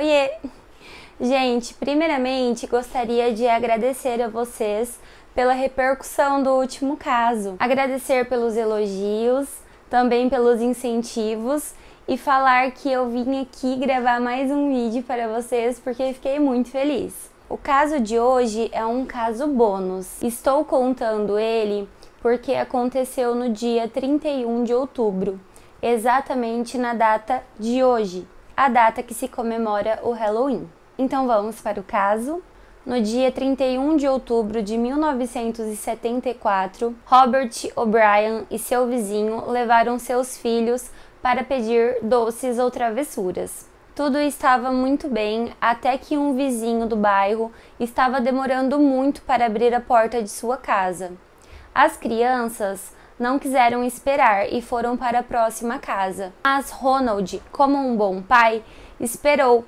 Oiê! Gente, primeiramente gostaria de agradecer a vocês pela repercussão do último caso. Agradecer pelos elogios, também pelos incentivos e falar que eu vim aqui gravar mais um vídeo para vocês porque fiquei muito feliz. O caso de hoje é um caso bônus. Estou contando ele porque aconteceu no dia 31 de outubro, exatamente na data de hoje, a data que se comemora o Halloween. Então vamos para o caso. No dia 31 de outubro de 1974, Robert O'Brien e seu vizinho levaram seus filhos para pedir doces ou travessuras. Tudo estava muito bem até que um vizinho do bairro estava demorando muito para abrir a porta de sua casa. As crianças não quiseram esperar e foram para a próxima casa, mas Ronald, como um bom pai, esperou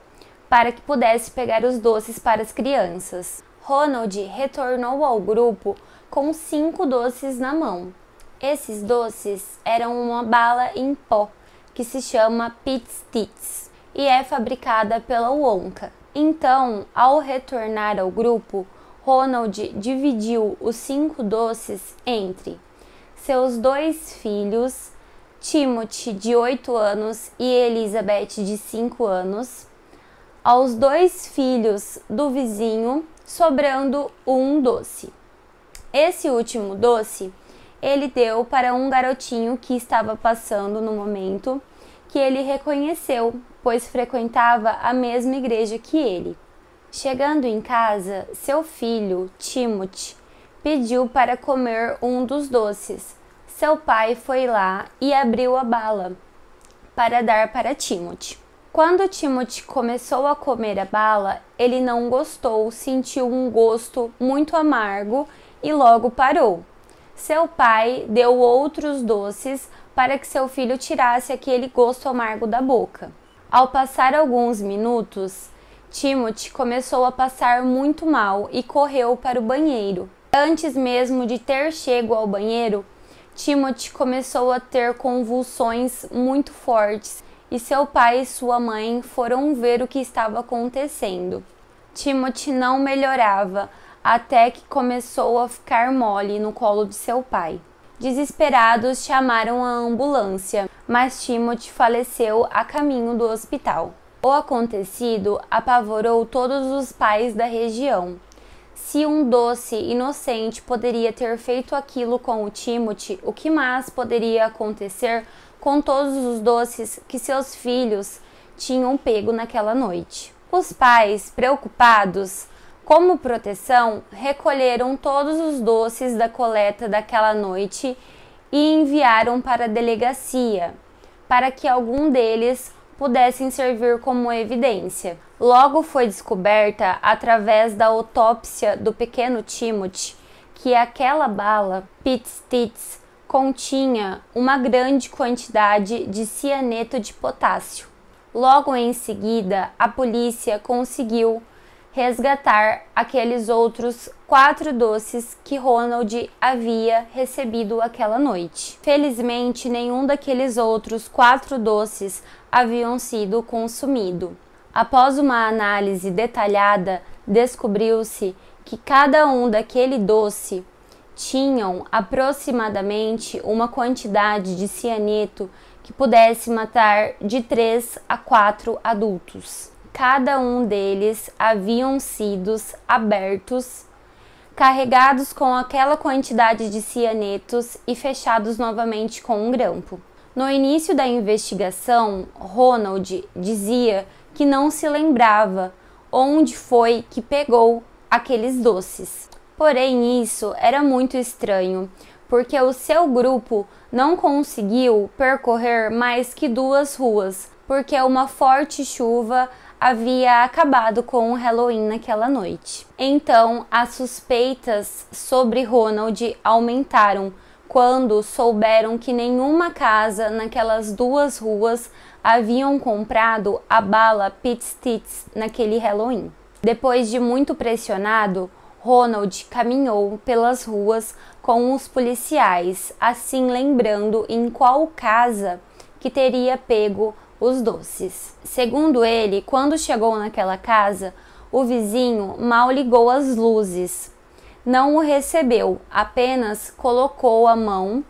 para que pudesse pegar os doces para as crianças. Ronald retornou ao grupo com 5 doces na mão. Esses doces eram uma bala em pó, que se chama Pizz Stix, e é fabricada pela Wonka. Então, ao retornar ao grupo, Ronald dividiu os 5 doces entre seus 2 filhos, Timothy, de 8 anos, e Elizabeth, de 5 anos, aos 2 filhos do vizinho, sobrando um doce. Esse último doce ele deu para um garotinho que estava passando no momento, que ele reconheceu, pois frequentava a mesma igreja que ele. Chegando em casa, seu filho, Timothy, pediu para comer um dos doces. Seu pai foi lá e abriu a bala para dar para Timothy. Quando Timothy começou a comer a bala, ele não gostou, sentiu um gosto muito amargo e logo parou. Seu pai deu outros doces para que seu filho tirasse aquele gosto amargo da boca. Ao passar alguns minutos, Timothy começou a passar muito mal e correu para o banheiro. Antes mesmo de ter chego ao banheiro, Timothy começou a ter convulsões muito fortes e seu pai e sua mãe foram ver o que estava acontecendo. Timothy não melhorava até que começou a ficar mole no colo de seu pai. Desesperados, chamaram a ambulância, mas Timothy faleceu a caminho do hospital. O acontecido apavorou todos os pais da região. Se um doce inocente poderia ter feito aquilo com o Timothy, o que mais poderia acontecer com todos os doces que seus filhos tinham pego naquela noite? Os pais, preocupados, como proteção, recolheram todos os doces da coleta daquela noite e enviaram para a delegacia, para que algum deles pudessem servir como evidência. Logo foi descoberta, através da autópsia do pequeno Timothy, que aquela bala, Pizz Stix, continha uma grande quantidade de cianeto de potássio. Logo em seguida, a polícia conseguiu resgatar aqueles outros 4 doces que Ronald havia recebido aquela noite. Felizmente, nenhum daqueles outros 4 doces haviam sido consumidos. Após uma análise detalhada, descobriu-se que cada um daquele doce tinham aproximadamente uma quantidade de cianeto que pudesse matar de 3 a 4 adultos. Cada um deles haviam sido abertos, carregados com aquela quantidade de cianetos e fechados novamente com um grampo. No início da investigação, Ronald dizia que não se lembrava onde foi que pegou aqueles doces. Porém, isso era muito estranho, porque o seu grupo não conseguiu percorrer mais que 2 ruas, porque uma forte chuva havia acabado com o Halloween naquela noite. Então, as suspeitas sobre Ronald aumentaram quando souberam que nenhuma casa naquelas 2 ruas haviam comprado a bala Pizz Stix naquele Halloween. Depois de muito pressionado, Ronald caminhou pelas ruas com os policiais, assim lembrando em qual casa que teria pego os doces. Segundo ele, quando chegou naquela casa, o vizinho mal ligou as luzes. Não o recebeu, apenas colocou a mão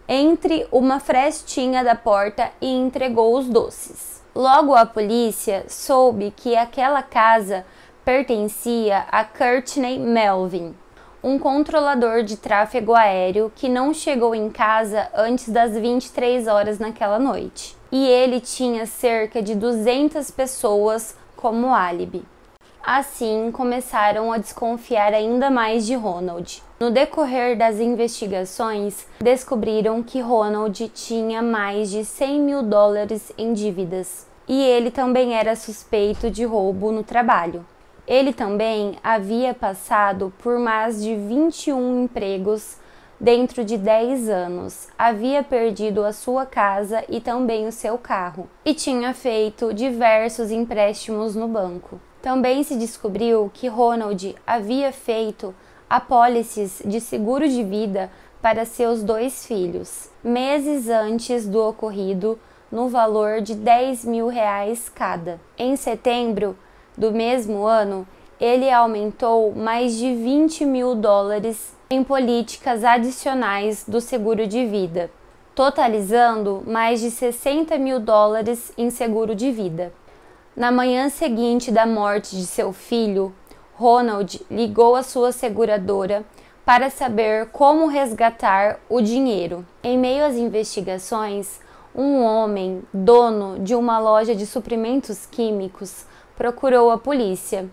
entre uma frestinha da porta e entregou os doces. Logo a polícia soube que aquela casa pertencia a Courtney Melvin, um controlador de tráfego aéreo que não chegou em casa antes das 23 horas naquela noite. E ele tinha cerca de 200 pessoas como álibi. Assim, começaram a desconfiar ainda mais de Ronald. No decorrer das investigações, descobriram que Ronald tinha mais de $100 mil em dívidas. E ele também era suspeito de roubo no trabalho. Ele também havia passado por mais de 21 empregos dentro de 10 anos, havia perdido a sua casa e também o seu carro, e tinha feito diversos empréstimos no banco. Também se descobriu que Ronald havia feito apólices de seguro de vida para seus 2 filhos, meses antes do ocorrido, no valor de R$10 mil cada. Em setembro do mesmo ano, ele aumentou mais de $20 mil em políticas adicionais do seguro de vida, totalizando mais de $60 mil em seguro de vida. Na manhã seguinte da morte de seu filho, Ronald ligou à sua seguradora para saber como resgatar o dinheiro. Em meio às investigações, um homem, dono de uma loja de suprimentos químicos, procurou a polícia,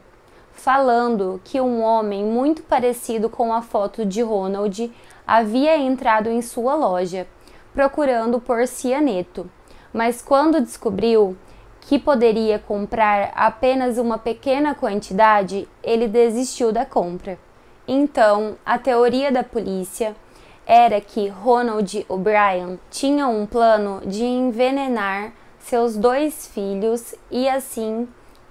falando que um homem muito parecido com a foto de Ronald havia entrado em sua loja, procurando por cianeto, mas quando descobriu que poderia comprar apenas uma pequena quantidade, ele desistiu da compra. Então, a teoria da polícia era que Ronald O'Brien tinha um plano de envenenar seus 2 filhos e assim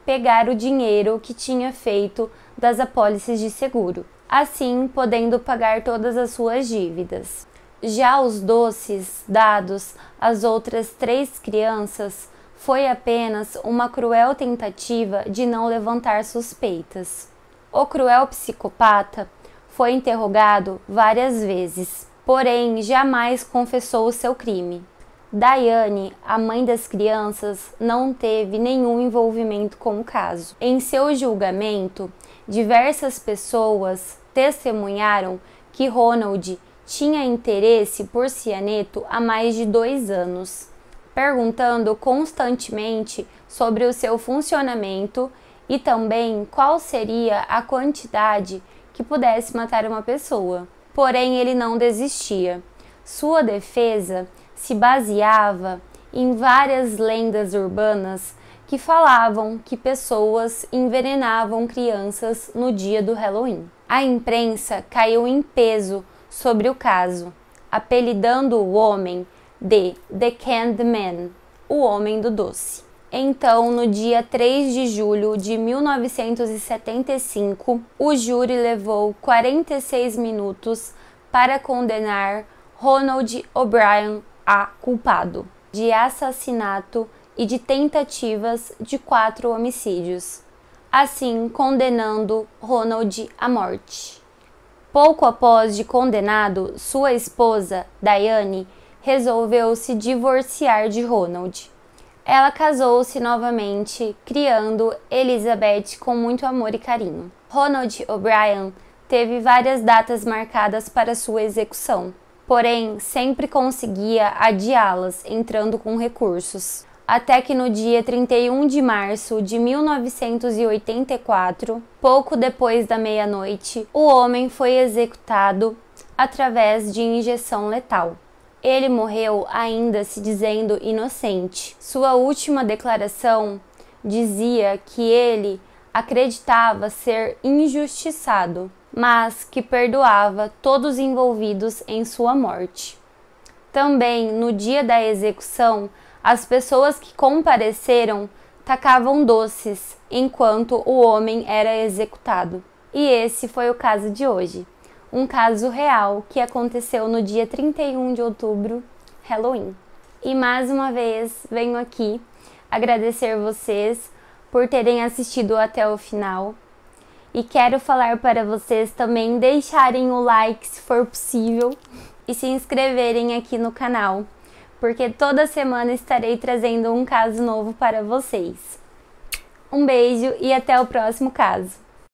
pegar o dinheiro que tinha feito das apólices de seguro, assim podendo pagar todas as suas dívidas. Já os doces dados às outras 3 crianças foi apenas uma cruel tentativa de não levantar suspeitas. O cruel psicopata foi interrogado várias vezes, porém jamais confessou o seu crime. Diane, a mãe das crianças, não teve nenhum envolvimento com o caso. Em seu julgamento, diversas pessoas testemunharam que Ronald tinha interesse por cianeto há mais de 2 anos, perguntando constantemente sobre o seu funcionamento e também qual seria a quantidade que pudesse matar uma pessoa. Porém, ele não desistia. Sua defesa se baseava em várias lendas urbanas que falavam que pessoas envenenavam crianças no dia do Halloween. A imprensa caiu em peso sobre o caso, apelidando o homem de The Candy Man, o Homem do Doce. Então, no dia 3 de julho de 1975, o júri levou 46 minutos para condenar Ronald O'Brien a culpado de assassinato e de tentativas de 4 homicídios, assim condenando Ronald à morte. Pouco após de condenado, sua esposa, Diane, resolveu se divorciar de Ronald. Ela casou-se novamente, criando Elizabeth com muito amor e carinho. Ronald O'Brien teve várias datas marcadas para sua execução, porém sempre conseguia adiá-las, entrando com recursos. Até que no dia 31 de março de 1984, pouco depois da meia-noite, o homem foi executado através de injeção letal. Ele morreu ainda se dizendo inocente. Sua última declaração dizia que ele acreditava ser injustiçado, mas que perdoava todos os envolvidos em sua morte. Também, no dia da execução, as pessoas que compareceram tacavam doces enquanto o homem era executado. E esse foi o caso de hoje. Um caso real que aconteceu no dia 31 de outubro, Halloween. E mais uma vez venho aqui agradecer vocês por terem assistido até o final. E quero falar para vocês também deixarem o like se for possível e se inscreverem aqui no canal, porque toda semana estarei trazendo um caso novo para vocês. Um beijo e até o próximo caso!